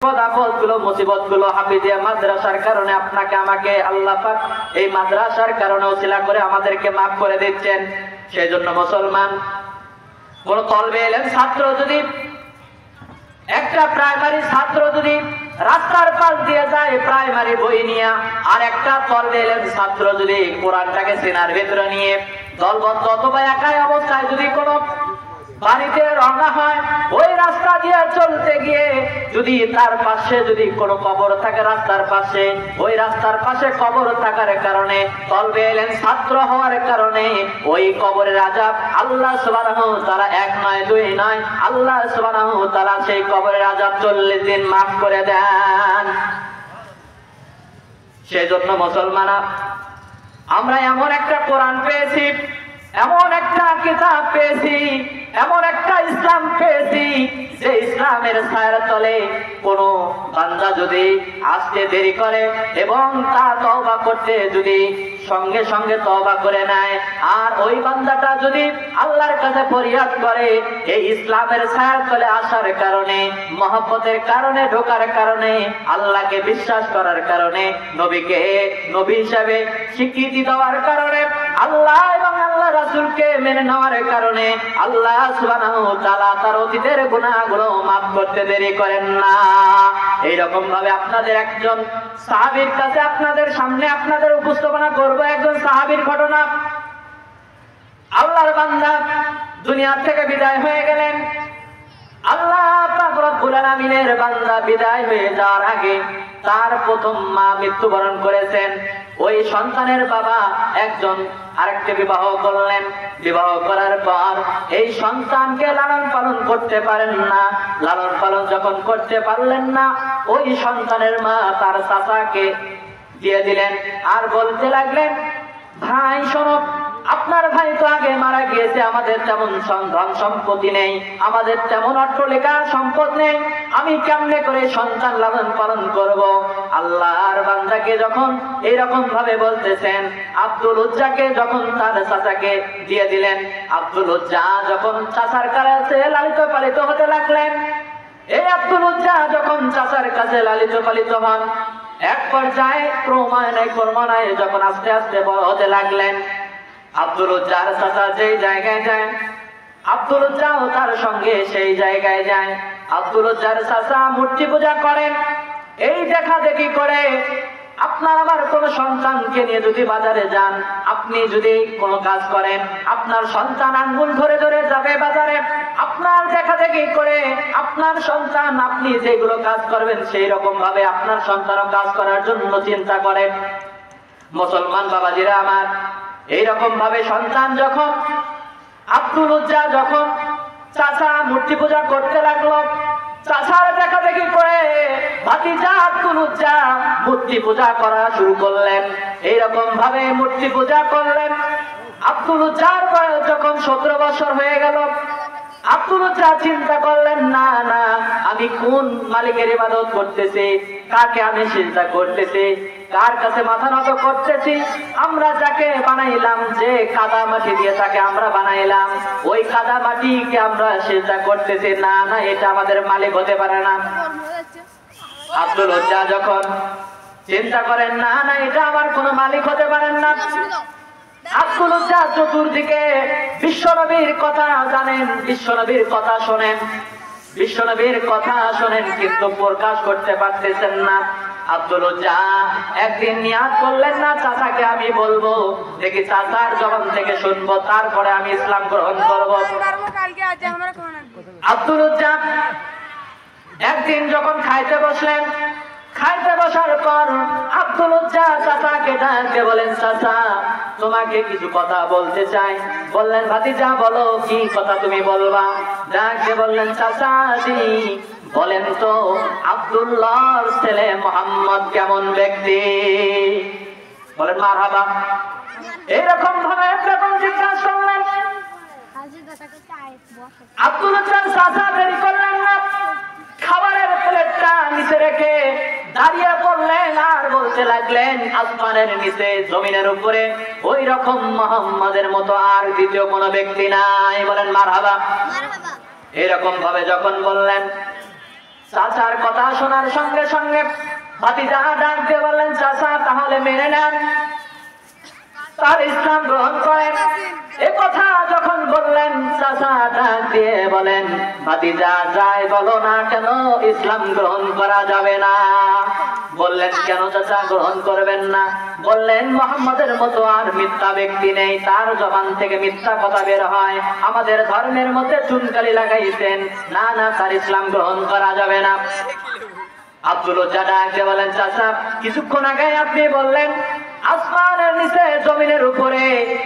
আপদগুলো মুসিবতগুলো হাফিজিয়া মাদ্রাসার কারণে আপনাকে আমাকে আল্লাহ পাক এই মাদ্রাসার কারণে ওসিলা করে আমাদেরকে মাফ করে দিচ্ছেন। সেই জন্য মুসলমান কোন তলবে এলেন ছাত্র যদি, একটা প্রাইমারি ছাত্র যদি রাস্তার পাশ দিয়ে যায় প্রাইমারি বই নিয়ে, আর একটা তলবে এলেন ছাত্র যদি কোরআনটাকে সিনার ভেতরে নিয়ে দলবদ্ধ অথবা একাই অবস্থায় যদি কোনো বাড়িতে রওনা হয়, ওই রাস্তা দিয়ে চলতে গিয়ে যদি তার পাশে যদি কোনো কবর থাকে রাস্তার পাশে, ওই রাস্তার পাশে কবর থাকার কারণে তলবে এলেন ছাত্র হওয়ার কারণে ওই কবরের আযাব আল্লাহ সুবহানাহু ওয়া তাআলা এক নয় দুই নয়, আল্লাহ সুবহানাহু ওয়া তাআলা সেই কবরের আযাব 40 দিন মাফ করে দেন। সেজন্য মুসলমানরা আমরা এমন একটা কোরআন পেয়েছি, এমন একটা কিতাব পেয়েছি, এমন একটা ইসলাম পেয়েছি যে ইসলামের ছায়ার তলে কোন বান্দা যদি আসতে দেরি করে এবং তা তওবা করতে যদি সঙ্গে সঙ্গে তওবা করে নেয়, আর ওই বান্দাটা যদি আল্লাহর কাছে ফরিয়াদ করে এই ইসলামের ছায়ার তলে আসার কারণে, মহব্বতের কারণে, ঢোকার কারণে, আল্লাহকে বিশ্বাস করার কারণে, নবীকে নবী হিসাবে স্বীকৃতি দেওয়ার কারণে, আল্লাহ এবং আল্লাহ রাসূলকে মেনে নেওয়ার কারণে আল্লাহ সুবহানাহু ওয়া তাআলা তার অতীতের গুনাহগুলো মাফ করতে দেরি করেন না। এইরকম ভাবে আপনাদের একজন সাহাবীর কাছে আপনাদের সামনে আপনাদের উপস্থাপনা করব একজন সাহাবীর ঘটনা। আল্লাহর বান্দা দুনিয়া থেকে বিদায় হয়ে গেলেন। আল্লাহ পাক রব্বুল আলামিনের বান্দা বিদায় হয়ে যাওয়ার আগে তার প্রথম মা মৃত্যুবরণ করেছেন। ওই সন্তানের বাবা একজন আরেকটি বিবাহ করলেন। বিবাহ করার পর এই সন্তানকে লালন পালন করতে পারেন না। লালন পালন যখন করতে পারলেন না, ওই সন্তানের মা তার চাচাকে দিয়ে দিলেন আর বলতে লাগলেন, ভাই শোনো, আপনার ভাই তো আগে মারা গিয়েছে, আমাদের তেমন ধন সম্পত্তি নেই, আমাদের তেমন অট্টালিকার সম্পদ নেই, আমি কেমনে করে সন্তান লালন পালন করব? আল্লাহর বান্দাকে যখন এইরকম ভাবে বলতেছেন, আব্দুল উজ্জাকে যখন তার চাচাকে দিয়ে দিলেন, আব্দুল উজ্জা যখন চাচার কাছে লালিত পালিত হতে লাগলেন, এই আব্দুল উজ্জা যখন চাচার কাছে লালিত পালিত হন, এক পর্যায়ে ক্রমান্বয়ে যখন আস্তে আস্তে বড় হতে লাগলেন, আব্দুল উজ্জার চাচা যেই জায়গায় যায় আব্দুল উজ্জাও তার সঙ্গে সেই জায়গায় যায়। আব্দুল উজ্জার চাচা মূর্তি পূজা করেন। এই দেখা দেখি করে আপনার আমার কোন সন্তানকে নিয়ে যদি বাজারে যান, আপনি যদি কোনো কাজ করেন, আপনার সন্তান আঙ্গুল ধরে ধরে যাবে বাজারে, আপনার দেখা দেখি করে আপনার সন্তান আপনি যেগুলো কাজ করবেন সেই রকম ভাবে আপনার সন্তানও কাজ করার জন্য চিন্তা করেন। মুসলমান বাবাজিরা আমার, এইরকম ভাবে সন্তান যখন আব্দুল উজ্জা যখন চাচা মূর্তি পূজা করতে লাগলো, চাচার দেখা দেখি করে ভাতিজা আব্দুল উজ্জা মূর্তি পূজা করা শুরু করলেন। এইরকম ভাবে মূর্তি পূজা করলেন। আব্দুল উজ্জার বয়স যখন 17 বছর হয়ে গেল, আব্দুল উজ্জা চিন্তা করলেন, না না, আমি কোন মালিকের ইবাদত করতেছি, কাকে আমি সিজদা করতেছি, কার কাছে মাথা নত করতেছি? আমরা যাকে বানাইলাম, যে কাদা মাটি দিয়ে তাকে আমরা বানাইলাম, ওই কাদা মাটিকে আমরা সিজদা করতেছি, না না, এটা আমাদের মালিক হতে পারে না। আব্দুল উজ্জা যখন চিন্তা করেন, না না, এটা আমার কোনো মালিক হতে পারেন না, আব্দুল উজ্জা চতুর্দিকে বিশ্বনবীর কথা জানেন, বিশ্বনবীর কথা শোনেন, বিশ্বনবীর কথা শোনেন, কিন্তু প্রকাশ করতে পারতেছেন না। আব্দুল উজ্জা একদিন নিয়াত করলেন, না চাচাকে আমি বলবো, দেখি চাচার জবান থেকে শুনবো, তারপরে আমি ইসলাম গ্রহণ করব। আব্দুল উজ্জা একদিন যখন খাইতে বসলেন, খাইতে বসার পর আব্দুল উজ্জা চাচাকে ডাকতে বলেন, চাচা তোমাকে কিছু কথা বলতে চাই। বললেন, ভাতিজা বলো, কি কথা তুমি বলবা? ডাকতে বললেন, চাচা জি বলেন তো, আব্দুল্লাহর ছেলে মুহাম্মদ কেমন ব্যক্তি? বলেন মারহাবা। এইরকম ভাবে একরকম জিজ্ঞাসা করলেন। আব্দুল উজ্জার চাচা দেরি করলেন না, খাবারের প্লেটটা নিচে রেখে দাঁড়িয়ে পড়লেন আর বলতে লাগলেন, আসমানের নিচে জমিনের উপরে ওই রকম মুহাম্মাদের মতো আর দ্বিতীয় কোনো ব্যক্তি নাই। বলেন মারহাবা। এরকম ভাবে যখন বললেন, চাচার কথা শোনার সঙ্গে সঙ্গে ভাতিজা ডাক দিয়ে বললেন, চাচা তাহলে মেনে নেন, তার ইসলাম গ্রহণ করেন। এ কথা যখন বললেন, চাচা ডাক দিয়ে বলেন, ভাতিজা যাই বলো না কেন ইসলাম গ্রহণ করা যাবে না। বললেন, কেন চাচা গ্রহণ করবেন না? বললেন, মুহাম্মদের মতো আর মিথ্যা ব্যক্তি নেই, তার জবান থেকে মিথ্যা কথা বের হয়, আমাদের ধর্মের মধ্যে চুনকালি লাগাইছেন, না না তার ইসলাম গ্রহণ করা যাবে না। আব্দুল উজ্জা ডাক দিয়ে বলেন, চাচা কিছুক্ষণ আগে আপনি বললেন আসমানের নিচে জমিনের উপরে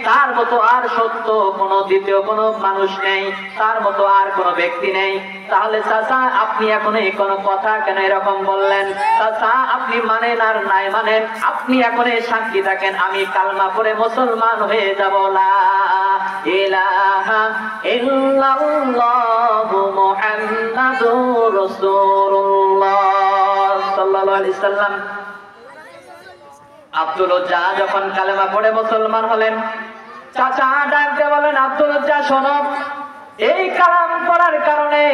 তার মতো আর সত্য কোন দ্বিতীয় কোন মানুষ নেই, তার মতো আর কোন ব্যক্তি নেই, তাহলে চাচা আপনি এখন এই কোন কথা কেন এরকম বললেন? চাচা আপনি মানেন আর নাই মানেন, আপনি এখন সাক্ষী থাকেন, আমি কালমা পড়ে মুসলমান হয়ে যাব। লা ইলাহা ইল্লাল্লাহু মুহাম্মাদুর রাসূলুল্লাহ সাল্লাল্লাহু আলাইহি সাল্লাম। আব্দুল উজ্জা যখন কালেমা পড়ে মুসলমান হলেন, চাচা ডাকতে বলেন, আব্দুল উজ্জা শোনো, এই কালাম পড়ার কারণে,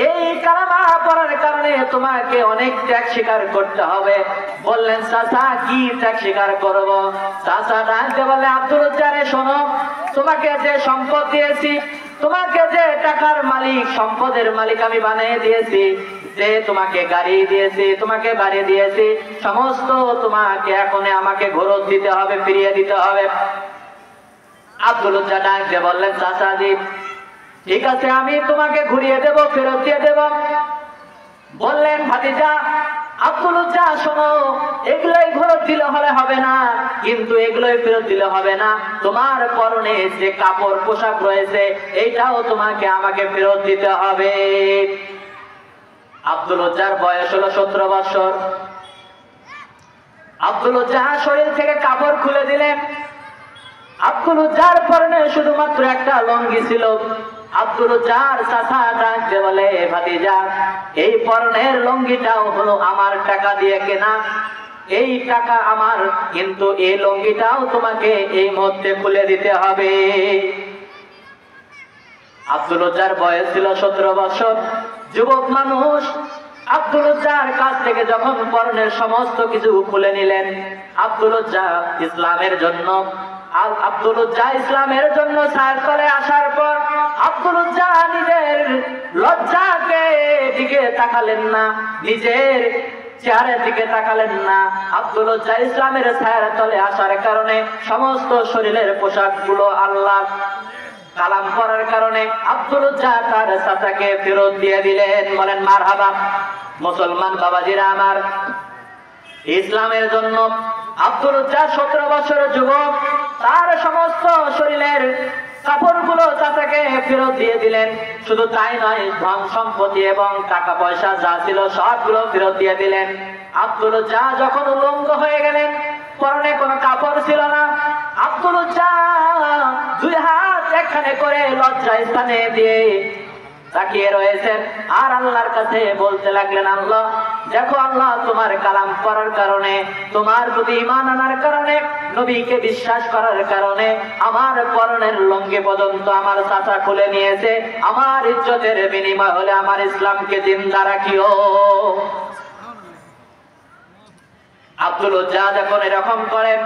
এই কালামা পড়ার কারণে তোমাকে অনেক ত্যাগ স্বীকার করতে হবে। বললেন, চাচা কি ত্যাগ স্বীকার করব? চাচা ডাকতে বলে, আব্দুল উজ্জা রে শোনো, তোমাকে যে সম্পদ দিয়েছি, তোমাকে যে টাকার মালিক, সম্পদের মালিক আমি বানিয়ে দিয়েছি, যে তোমাকে গাড়ি দিয়েছি, তোমাকে বাড়ি দিয়েছি, সমস্ত তোমাকে এখন আমাকে ঘরত দিতে হবে, ফিরিয়ে দিতে হবে। আব্দুল উজ্জা ডাকতে বললেন, চাচাজি ঠিক আছে আমি তোমাকে ঘুরিয়ে দেব, ফেরত দিয়ে দেব। বললেন, ভাতিজা আব্দুল উজ্জা শোনো, এগুলোই ফেরত দিলে হলে হবে না, কিন্তু এগুলোই ফেরত দিলে হবে না, তোমার পরনে যে কাপড় পোশাক রয়েছে এইটাও তোমাকে আমাকে ফেরত দিতে হবে। আব্দুল উজ্জার বয়স হলো 17 বছর। আব্দুল উজ্জা শরীর থেকে কাপড় খুলে দিলেন। আব্দুল উজ্জার পরনে শুধুমাত্র একটা লুঙ্গি ছিল। আব্দুল উজ্জার চাচা ডাকতে বলে, ভাতিজা এই পরনের লুঙ্গিটাও হলো আমার টাকা দিয়ে কেনা, এই টাকা আমার, কিন্তু এই লুঙ্গিটাও তোমাকে এই মুহূর্তে খুলে দিতে হবে। আব্দুল উজ্জার বয়স ছিল 17 বছর, যুবক মানুষ। আব্দুল উজ্জার কাছ থেকে যখন পরনের সমস্ত কিছু খুলে নিলেন, আব্দুল উজ্জা ইসলামের জন্য, আব্দুল উজ্জা ইসলামের জন্য ছায়ার তলে আসার পর আব্দুল উজ্জা নিজের লজ্জাকে দিকে তাকালেন না, নিজের চেহারার দিকে তাকালেন না। আব্দুল উজ্জা ইসলামের ছায়ার তলে আসার কারণে সমস্ত শরীরের পোশাকগুলো আল্লাহ কালাম করার কারণে আব্দুল উজ্জা তার চাচাকে ফেরত দিয়ে দিলেন। বলেন মারহাবা। মুসলমান বাবাজিরা আমার, ইসলামের জন্য আব্দুল উজ্জা 17 বছরের যুবক, তার সমস্ত শরীরের কাপড়গুলো চাচাকে ফেরত দিয়ে দিলেন। শুধু তাই নয়, ধন সম্পত্তি এবং টাকা পয়সা যা ছিল সবগুলো ফেরত দিয়ে দিলেন। আব্দুল উজ্জা যখন উলঙ্গ হয়ে গেলেন, পরনে কোনো কাপড় ছিল না, আব্দুল উজ্জা 2 হাত একখানে করে লজ্জা স্থানে দিয়ে তাকিয়ে রয়েছেন আর আল্লাহর কাছে বলতে লাগলেন, আল্লাহ দেখো আল্লাহ, তোমার কালাম পড়ার কারণে, তোমার প্রতি ঈমান আনার কারণে, নবীকে বিশ্বাস করার কারণে আমার পরনের লুঙ্গি পর্যন্ত আমার চাচা খুলে নিয়েছে, আমার ইজ্জতের বিনিময় হলে আমার ইসলামকে জিন্দা রাখিও। আব্দুল উজ্জা যখন এরকম করেন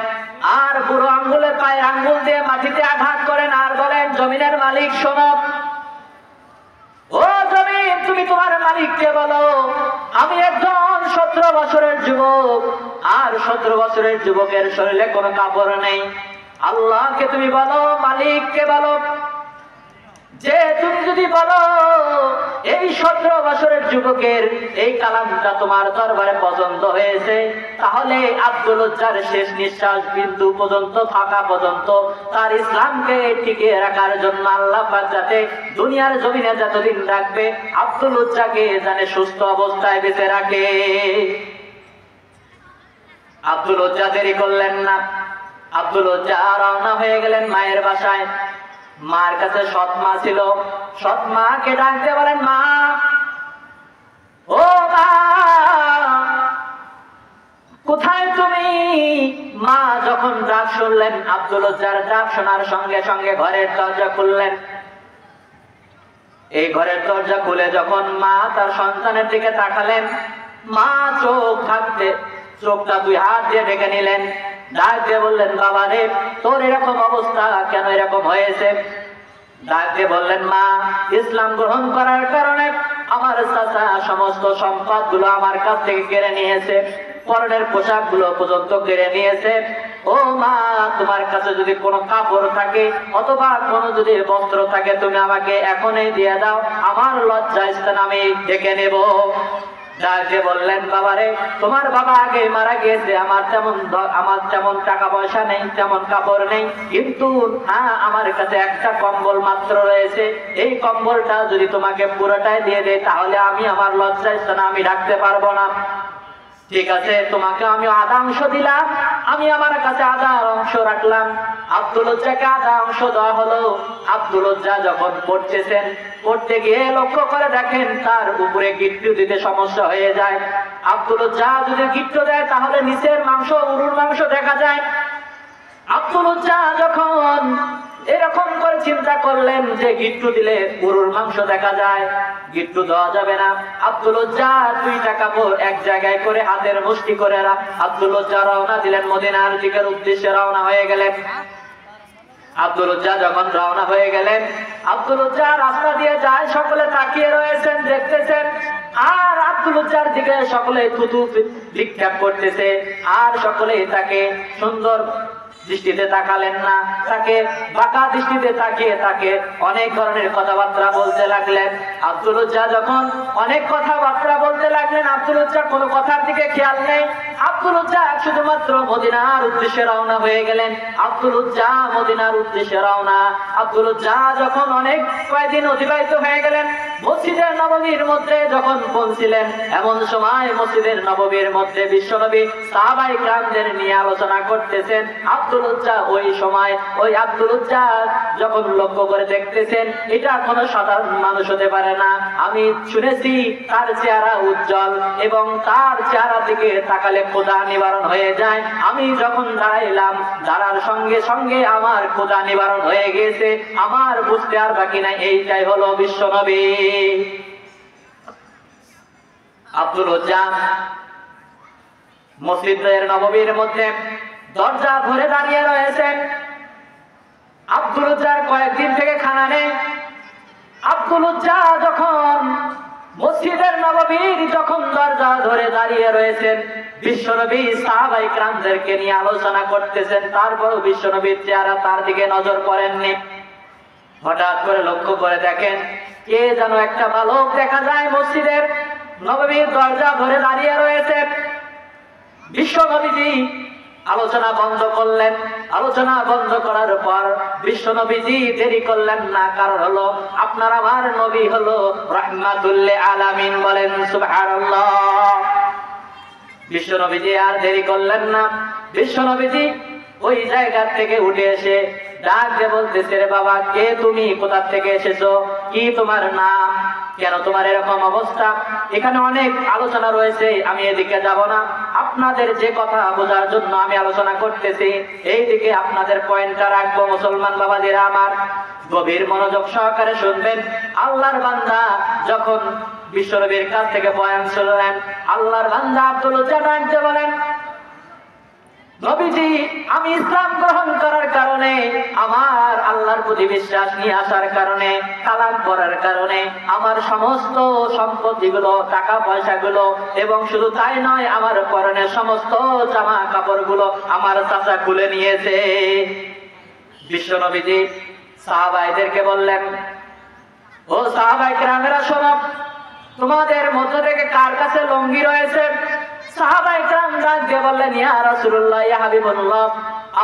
আর বুড়ো আঙ্গুলে পায়ের আঙ্গুল দিয়ে মাটিতে আঘাত করেন আর বলেন, জমিনের মালিক শোনো, ও জমিন তুমি তোমার মালিককে বলো, আমি একজন 17 বছরের যুবক, আর 17 বছরের যুবকের শরীরে কোনো কাপড় নেই। আল্লাহকে তুমি বলো, মালিককে বলো, যে তুমি যদি বলো এই 17 বছরের যুবকের এই কালামটা তোমার দরবারে পছন্দ হয়েছে, তাহলে আব্দুল উজ্জার শেষ নিঃশ্বাস বিন্দু পর্যন্ত থাকা পর্যন্ত তার ইসলামকে টিকিয়ে রাখার জন্য আল্লাহ পাক যাতে দুনিয়ার জমিনে যতদিন রাখবে আব্দুল উজ্জাকে জানে সুস্থ অবস্থায় বেঁচে রাখে। আব্দুল উজ্জা দেরি করলেন না, আব্দুল উজ্জা রওনা হয়ে গেলেন মায়ের বাসায়। মার কাছে সৎ মা ছিল, সৎ মাকে ডাকতে বলেন, মা ও মা কোথায় তুমি? মা যখন ডাক শুনলেন, আব্দুল উজ্জার ডাক শোনার সঙ্গে সঙ্গে ঘরের দরজা খুললেন। এই ঘরের দরজা খুলে যখন মা তার সন্তানের দিকে তাকালেন, মা চোখটা 2 হাত দিয়ে ঢেকে নিলেন। ডাক দিয়ে বললেন, বাবা রে, তোর এরকম অবস্থা কেন, এরকম হয়েছে? ডাক দিয়ে বললেন, মা, ইসলাম গ্রহণ করার কারণে আমার চাচা সমস্ত সম্পদ গুলো আমার কাছ থেকে কেড়ে নিয়েছে, পরনের পোশাক গুলো পর্যন্ত কেড়ে নিয়েছে। ও মা, তোমার কাছে যদি কোনো কাপড় থাকে অথবা কোনো যদি বস্ত্র থাকে, তুমি আমাকে এখনই দিয়ে দাও, আমার লজ্জা স্থান আমি ডেকে নেব। ডাকে বললেন, বাবারে, তোমার বাবা আগে মারা গিয়েছে, আমার তেমন টাকা পয়সা নেই, তেমন কাপড় নেই, কিন্তু হ্যাঁ, আমার কাছে একটা কম্বল মাত্র রয়েছে। এই কম্বলটা যদি তোমাকে পুরোটাই দিয়ে দেয়, তাহলে আমি আমার লজ্জা স্থান আমি রাখতে পারবো না। ঠিক আছে, তোমাকে আমি আধা অংশ দিলাম, আমি আমার কাছে আধা অংশ রাখলাম। আব্দুল উজ্জাকে আধা অংশ দেওয়া হলো। আব্দুল উজ্জা যখন পড়তেছেন, পড়তে গিয়ে লক্ষ্য করে দেখেন তার উপরে গিট্টু দিতে সমস্যা হয়ে যায়। আব্দুল উজ্জা যদি গিট্টু দেয় তাহলে নিচের মাংস, উরুর মাংস দেখা যায়। আব্দুল উজ্জা যখন এরকম করে চিন্তা করলেন যে গিট্টু দিলে গরুর মাংস দেখা যায়, গিট্টু দেওয়া যাবে না, আব্দুল উজ্জা 2টা কাপড় এক জায়গায় করে হাতের মুষ্টি করে আব্দুল উজ্জা রওনা দিলেন, মদিনার দিকের উদ্দেশ্যে রওনা হয়ে গেলেন। আব্দুল উজ্জা যখন রওনা হয়ে গেলেন, আব্দুল উজ্জা রাস্তা দিয়ে যায়, সকলে তাকিয়ে রয়েছেন, দেখতেছেন, আর আব্দুল উজ্জার দিকে সকলে থুতু বিক্ষেপ করতেছে, আর সকলে তাকে সুন্দর দৃষ্টিতে তাকালেন না, তাকে বাঁকা দৃষ্টিতে তাকিয়ে তাকে অনেক ধরনের কথাবার্তা বলতে লাগলেন। আব্দুল উজ্জা যখন অনেক কথাবার্তা বলতে লাগলেন, আব্দুল উজ্জা কোনো কথার দিকে খেয়াল নেই। আব্দুল উজ্জা শুধুমাত্র মদিনার উদ্দেশ্যে রওনা হয়ে গেলেন। আব্দুল উজ্জা মদিনার উদ্দেশ্যে রওনা। আব্দুল উজ্জা যখন অনেক কয়েকদিন অতিবাহিত হয়ে গেলেন, মসজিদের নববীর মধ্যে যখন পৌঁছিলেন, এমন সময় মসজিদের নববীর মধ্যে বিশ্বনবী সাহাবায়ে কিরামদের নিয়ে আলোচনা করতেছেন। আব্দুল উজ্জা ওই সময় ওই আব্দুল উজ্জা যখন লক্ষ্য করে দেখতেছেন, এটা কোনো সাধারণ মানুষ হতে পারে না, আমি শুনেছি তার চেহারা উজ্জ্বল এবং তার চেহারা থেকে তাকালে ক্ষুধা নিবারণ হয়ে যায়। আমি যখন দাঁড়াইলাম, দাঁড়ার সঙ্গে সঙ্গে আমার ক্ষুধা নিবারণ হয়ে গেছে, আমার বুঝতে আর বাকি নাই, এইটাই হলো বিশ্বনবী। আব্দুল উজ্জা মসজিদের নববীর মধ্যে দরজা ধরে দাঁড়িয়ে রয়েছেন। আব্দুল উজ্জার কয়েকদিন থেকে খানা নেই। আব্দুল উজ্জা যখন মসজিদের নববীর যখন দরজা ধরে দাঁড়িয়ে রয়েছেন, বিশ্বনবী সাহাবায়ে কিরামদেরকে নিয়ে আলোচনা করতেছেন, তারপরও বিশ্বনবীর চেহারা তার দিকে নজর করেননি। হঠাৎ করে লক্ষ্য করে দেখেন, কে যেন একটা বালক দেখা যায় মসজিদের নববীর দরজা ধরে দাঁড়িয়ে রয়েছে। বিশ্বনবীজি আলোচনা বন্ধ করলেন। আলোচনা বন্ধ করার পর বিশ্বনবীজি দেরি করলেন না, কারণ হলো আপনার আমার নবী হলো রাহমাতুল লিল আলামিন, বলেন সুবহানাল্লাহ। বিশ্বনবীজি আর দেরি করলেন না। বিশ্বনবীজি ওই জায়গা থেকে উঠে এসে ডাক দিয়ে বলতেছে, রে বাবা, কে তুমি, কোথা থেকে এসেছো, কি তোমার নাম, কেন তোমার এরকম অবস্থা? এখানে অনেক আলোচনা রয়েছে, আমি এদিকে যাব না, আপনাদের যে কথা বোঝার জন্য আমি আলোচনা করতেছি, এই দিকে আপনাদের পয়েন্টটা রাখবো। মুসলমান বাবাজিরা আমার, গভীর মনোযোগ সহকারে শুনবেন। আল্লাহর বান্দা যখন বিশ্বনবীর কাছ থেকে বয়ান শুনলেন, আল্লাহর বান্দা আব্দুল উজ্জা ডাক দিয়ে বলেন, নবীজি, আমি ইসলাম গ্রহণ করার কারণে, আমার আল্লাহর প্রতি বিশ্বাস নিয়ে আসার কারণে, কালাম পড়ার কারণে আমার সমস্ত সম্পত্তিগুলো, টাকা পয়সাগুলো, এবং শুধু তাই নয়, আমার পরনের সমস্ত জামা কাপড়গুলো আমার চাচা খুলে নিয়েছে। বিশ্বনবীজি সাহাবাইদেরকে বললেন, ও সাহাবায়ে কিরামেরা, শোনো, তোমাদের মধ্য থেকে কার কাছে লুঙ্গি রয়েছে? সাহাবায়ে কিরাম ডাক দিয়ে বললেন, ইয়া রাসূলুল্লাহ, ইয়া হাবিবাল্লাহ,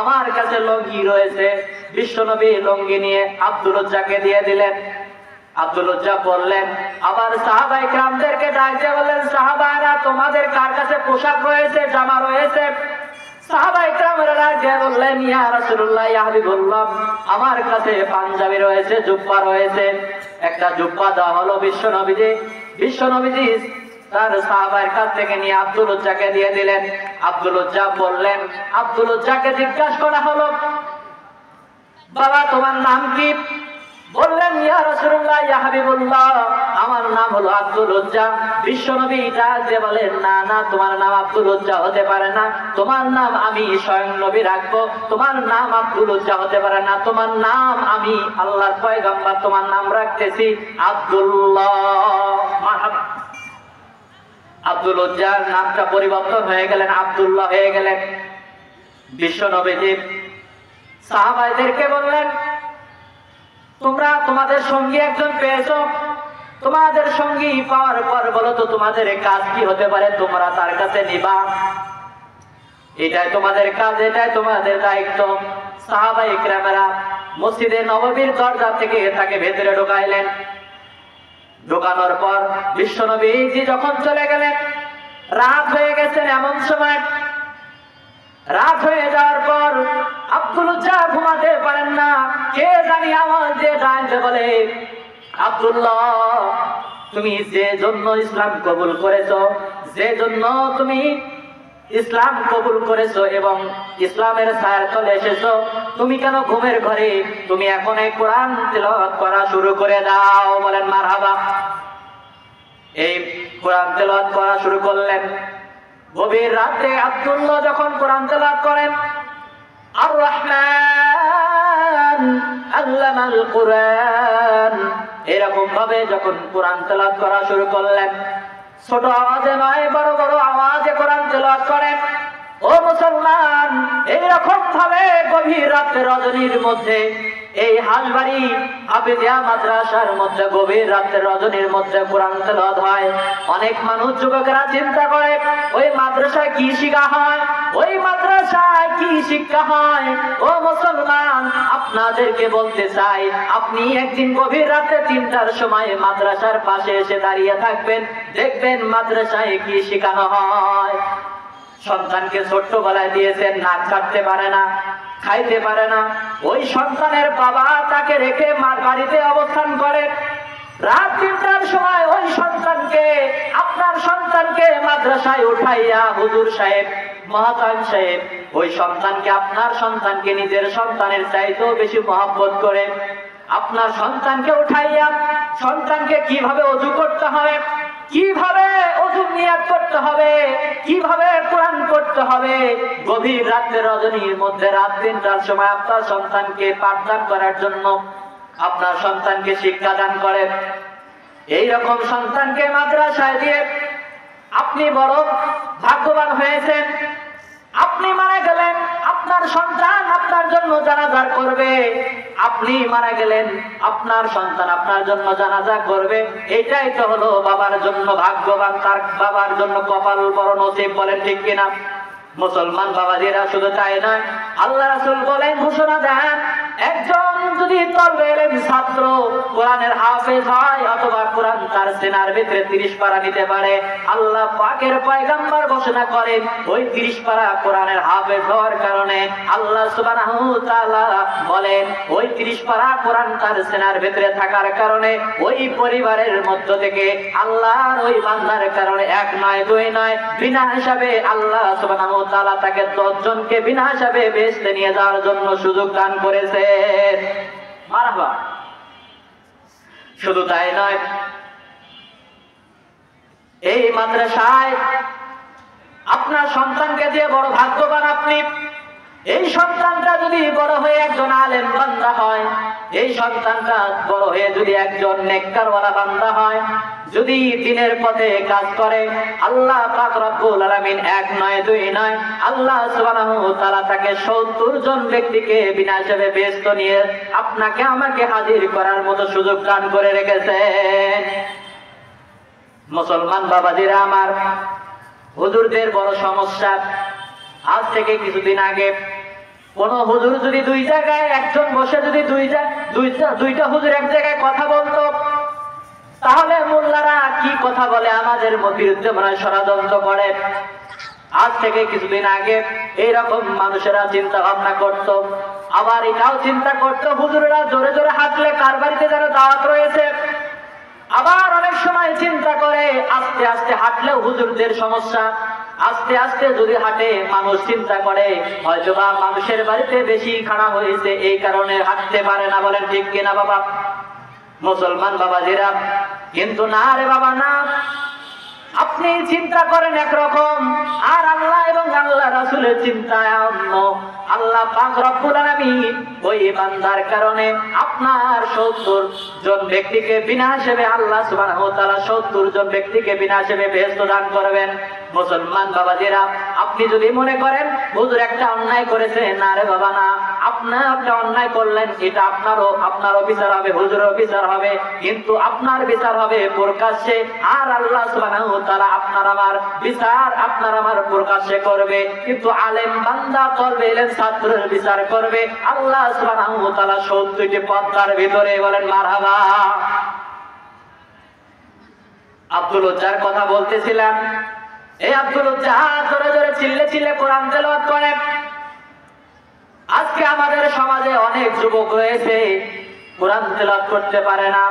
আমার কাছে লুঙ্গি রয়েছে। বিশ্বনবী লুঙ্গি নিয়ে আব্দুল উজ্জাকে দিয়ে দিলেন। আব্দুল উজ্জা বললেন, আবার সাহাবায়ে কিরামদেরকে ডাক দিয়ে বললেন, সাহাবারা, তোমাদের কার কাছে পোশাক রয়েছে, জামা রয়েছে? সাহাবায়ে কিরামরা ডাক দিয়ে বললেন, ইয়া রাসূলুল্লাহ, ইয়া হাবিবাল্লাহ, আমার কাছে পাঞ্জাবি রয়েছে, জুব্বা রয়েছে। একটা জুব্বা দেওয়া হলো বিশ্বনবীজি। বিশ্বনবীজি তার সাহাবায়ের কাছ থেকে নিয়ে আব্দুল উজ্জাকে দিয়ে দিলেন। আব্দুল উজ্জা বললেন, আব্দুল উজ্জাকে জিজ্ঞাসা করা হলো, বাবা, তোমার নাম কি? বললেন, ইয়া রাসূলুল্লাহ, ইয়া হাবিবুল্লাহ, আমার নাম হলো আব্দুল উজ্জা। বিশ্বনবী ডাক দিয়ে বলেন, না না, তোমার নাম আব্দুল উজ্জা হতে পারে না, তোমার নাম আমি স্বয়ং নবী রাখবো, তোমার নাম আব্দুল উজ্জা হতে পারে না, তোমার নাম আমি আল্লাহর পয়গম্বর তোমার নাম রাখতেছি আব্দুল্লাহ। মারহাবা। আব্দুল উজ্জার নামটা পরিবর্তন হয়ে গেলেন, আব্দুল্লাহ হয়ে গেলেন। বিশ্বনবীজি সাহাবাইদেরকে বললেন, তোমরা তোমাদের সঙ্গী একজন পেয়েছো, তোমাদের সঙ্গী পাওয়ার পর বলো তো তোমাদের কাজ কি হতে পারে, তোমরা তার কাছে নিবা, এটাই তোমাদের কাজ, এটাই তোমাদের দায়িত্ব। সাহাবায়ে কেরামেরা মসজিদে নববীর দরজা থেকে তাকে ভেতরে ঢোকাইলেন। ঢোকানোর পর বিশ্বনবীজি যখন চলে গেলেন, রাত হয়ে গেছে, এমন সময় রাত হয়ে যাওয়ার পর আব্দুল উজ্জা ঘুমাতে পারেন না, কে জানি আওয়াজ দিয়ে ডাকতে বলে, আব্দুল্লাহ, তুমি যে জন্য ইসলাম কবুল করেছো, যে জন্য তুমি ইসলাম কবুল করেছো এবং ইসলামের ছায়ার তলে এসেছো, তুমি কেন ঘুমের ঘরে, তুমি এখন এই কোরআন তেলাওয়াত করা শুরু করে দাও। বলেন মারহাবা। এই কোরআন তেলাওয়াত করা শুরু করলেন। গভীর রাতে আব্দুল্লাহ যখন কোরআন তেলাওয়াত করেন, আর রহমান আল্লামাল কোরআন, এরকম ভাবে যখন কোরআন তেলাওয়াত করা শুরু করলেন, ছোট আওয়াজে নয়, বড় বড় আওয়াজে কোরআন তেলাওয়াত করেন। ও মুসলমান, এইরকম ভাবে গভীর রাতে রজনীর মধ্যে, এই হালবাড়ি হাফেজিয়া মাদ্রাসার মধ্যে গভীর রাতে রজনীর মধ্যে কোরআন তেলাওয়াত হয়। অনেক মানুষ, যুবকেরা চিন্তা করে, ওই মাদ্রাসায় কি শিক্ষা হয়, ওই মাদ্রাসায় কি শিক্ষা হয়। ও মুসলমান, আপনাদেরকে বলতে চাই, আপনি একদিন গভীর রাতে 3টার সময় মাদ্রাসার পাশে এসে দাঁড়িয়ে থাকবেন, দেখবেন মাদ্রাসায় কি শেখানো হয়। সন্তানকে ছোট্টবেলায় দিয়েছেন, নাক কাটতে পারে না, খাইতে পারে না, ওই সন্তানের বাবা তাকে রেখে বাড়িতে অবস্থান করে। রাত 3টার সময় ওই সন্তানকে, আপনার সন্তানকে মাদ্রাসায় উঠাইয়া হুজুর সাহেব, মহাতাম সাহেব ওই সন্তানকে, আপনার সন্তানকে নিজের সন্তানের চাইতেও বেশি মহব্বত করে, আপনার সন্তানকে উঠাইয়া সন্তানকে কিভাবে ওযু করতে হবে, কিভাবে ওযু নিয়াত করতে হবে, কিভাবে কোরআন পড়তে হবে, গভীর রাতে রজনীর মধ্যে রাত 3টার সময় আপনার সন্তানকে পাঠদান করার জন্য আপনার সন্তানকে শিক্ষা দান করেন। এইরকম সন্তানকে মাদ্রাসায় দিয়ে আপনি বড় ভাগ্যবান হয়েছেন। আপনি মারা গেলেন, আপনার সন্তান আপনার জন্য জানাজা করবে, আপনি মারা গেলেন, আপনার সন্তান আপনার জন্য জানাজা করবে। এটাই তো হলো বাবার জন্য ভাগ্যবান, তার বাবার জন্য কপাল বড় নসিব। বলেন ঠিক কিনা? মুসলমান বাবাজিরা শুধু তাই নয়, আল্লাহ রাসূল বলেন, ঘোষণা দেন, একজন যদি তলবে ইলম ছাত্র কোরআনের হাফেজ হয় অথবা কোরআন তার সিনার ভিতরে 30 পারা নিতে পারে, আল্লাহ পাকের পয়গম্বর ঘোষণা করেন, ওই 30 পারা কোরআনের হাফেজ হওয়ার কারণে আল্লাহ সুবহানাহু ওয়া তাআলা বলেন, ওই 30 পারা কোরআন তার সিনার ভিতরে থাকার কারণে ওই পরিবারের মধ্য থেকে আল্লাহর ওই বান্দার কারণে 1 নয় 2 নয়, বিনা হিসাবে আল্লাহ সুবহানাহু ওয়া তাআলা তাকে 10 জনকে বিনা হিসাবে বেহেশতে নিয়ে যাওয়ার জন্য সুযোগ দান করেছে। মারহাবা। শুধু তাই নয়, এই মাদ্রাসায় আপনার সন্তানকে দিয়ে বড় ভাগ্যবান আপনি। এই সন্তানটা যদি বড় হয়ে একজন আলেম বান্দা হয়, এই সন্তানটা বড় হয়ে যদি একজন নেককারওয়ালা বান্দা হয়, যদি দ্বীনের পথে কাজ করে, আল্লাহ পাক রব্বুল আলামিন 1 নয় 2 নয়, আল্লাহ সুবহানাহু ওয়া তাআলা তাকে 70 জন ব্যক্তিকে বিনা হিসাবে বেহেশত নিয়ে আপনাকে আমাকে হাজির করার মতো সুযোগ দান করে রেখেছেন। মুসলমান বাবাজিরা আমার, হুজুরদের বড় সমস্যা। আজ থেকে কিছুদিন আগে কোন হুজুর যদি 2 জায়গায়, একজন বসে যদি দুইটা হুজুর এক জায়গায় কথা বলতো, তাহলে মোল্লারা কি কথা বলে আমাদের বিরুদ্ধে মনে হয় ষড়যন্ত্র করে। আজ থেকে কিছুদিন আগে এইরকম মানুষেরা চিন্তা ভাবনা করত, আবার এটাও চিন্তা করত হুজুরেরা জোরে জোরে হাঁটলে কার বাড়িতে যেন দাওয়াত রয়েছে। আবার অনেক সময় চিন্তা করে আস্তে আস্তে হাঁটলেও হুজুরদের সমস্যা, আস্তে আস্তে যদি হাঁটে মানুষ চিন্তা করে হয়তোবা মানুষের বাড়িতে বেশি খাড়া হয়েছে, এই কারণে হাঁটতে পারে না। বলেন ঠিক কিনা বাবা? মুসলমান বাবাজিরা, কিন্তু না রে বাবা না, আপনি চিন্তা করেন একরকম, আর আল্লাহ এবং আল্লাহ রাসূলের চিন্তা অন্য। আল্লাহ পাক রব্বুল আলামিন ওই বান্দার কারণে আপনার 70 জন ব্যক্তিকে বিনা হিসেবে আল্লাহ সুবহানাহু ওয়া তাআলা 70 জন ব্যক্তিকে বিনা হিসেবে বেহেশত দান করবেন। মুসলমান বাবাজিরা, আপনি যদি মনে করেন হুজুর একটা অন্যায় করেছে, না রে বাবা না, আপনি অন্যায় করলেন, এটা আপনারও বিচার হবে, হুজুরেরও বিচার হবে, কিন্তু আপনার বিচার হবে প্রকাশ্যে, আর আল্লাহ সুবহানাহু ওয়া তাআলা আপনার আমার প্রকাশ্যে করবে। কিন্তু আলেম বান্দা তলবে এলেন ছাত্রের বিচার করবে আল্লাহ সুবহানাহু ওয়া তাআলা 70টি পর্দার ভিতরে। বলেন মারহাবা। আব্দুল উজ্জার কথা বলতেছিলাম। এই আব্দুল উজ্জা জোরে জোরে চিল্লে কোরআন তেলাওয়াত করে। আজকে আমাদের সমাজে অনেক যুবক রয়েছে কোরআন তেলাওয়াত করতে পারে না,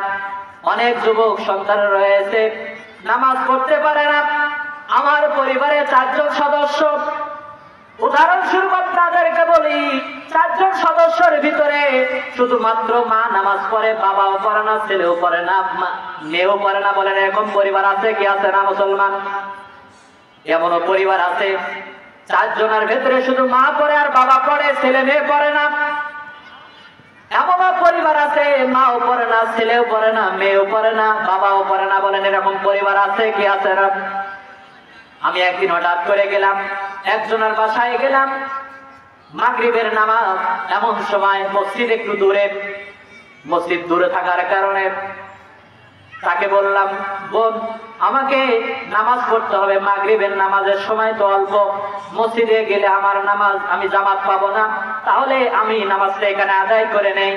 অনেক যুবক সন্তান রয়েছে নামাজ পড়তে পারে না। আমার পরিবারে 4 জন সদস্য, উদাহরণস্বরূপ আপনাদেরকে বলি, 4 জন সদস্যের ভিতরে শুধুমাত্র মা নামাজ পড়ে, বাবাও পড়ে না, ছেলেও পড়ে না, মেয়েও পড়ে না। বলেন এরকম পরিবার আছে কি আছে না মুসলমান? এমনও পরিবার আছে 4 জনের ভেতরে শুধু মা পড়ে আর বাবা পড়ে, ছেলে মেয়ে পড়ে না। এমনও পরিবার আছে মাও পড়ে না, ছেলেও পড়ে না, মেয়েও পড়ে না, বাবাও পড়ে না। বলেন এরকম পরিবার আছে কি আছে না? আমি একদিন হঠাৎ করে গেলাম, একজনের বাসায় গেলাম, মাগরিবের নামাজ, এমন সময় মসজিদ একটু দূরে, মসজিদ দূরে থাকার কারণে তাকে বললাম, বোন আমাকে নামাজ পড়তে হবে, মাগরিবের নামাজের সময় তো অল্প, মসজিদে গেলে আমার নামাজ আমি জামাত পাবো না, তাহলে আমি নামাজটা এখানে আদায় করে নেই।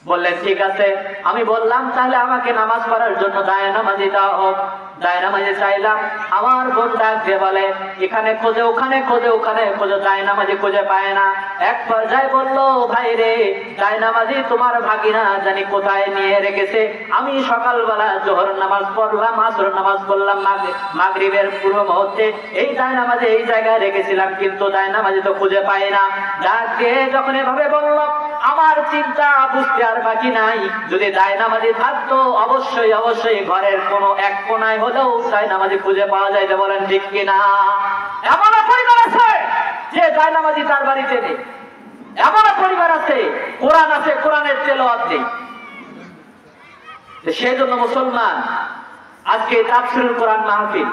বললেন ঠিক আছে। আমি বললাম তাহলে আমাকে নামাজ পড়ার জন্য জায়নামাজি দেওয়া হোক। জায়নামাজি চাইলাম, আমার বোন ডাক দিয়ে বলে এখানে খোঁজে, ওখানে খোঁজে, ওখানে খোঁজে, জায়নামাজি খুঁজে পায় না। এক পর্যায়ে বললো, ভাই রে, জায়নামাজি তোমার ভাগিনা জানি কোথায় নিয়ে রেখেছে। আমি সকালবেলা জোহর নামাজ পড়লাম, আসর নামাজ পড়লাম, মাগরিবের পূর্ব মুহূর্তে এই জায়নামাজি এই জায়গায় রেখেছিলাম, কিন্তু জায়নামাজি তো খুঁজে পাই না। ডাক দিয়ে যখন এভাবে বলল, আমার চিন্তা বুঝতে আর বাকি নাই, যদি জায়নামাজি থাকতো অবশ্যই ঘরের কোনো এক কোনায় হলেও জায়নামাজি খুঁজে পাওয়া যায়। বলেন ঠিক কিনা? এমন পরিবার আছে যে জায়নামাজি তার বাড়িতে নেই, এমন পরিবার আছে কোরআন আছে, কোরআনের তেলাওয়াত নেই। সেই জন্য মুসলমান, আজকে তাফসীরুল কোরআন মাহফিল,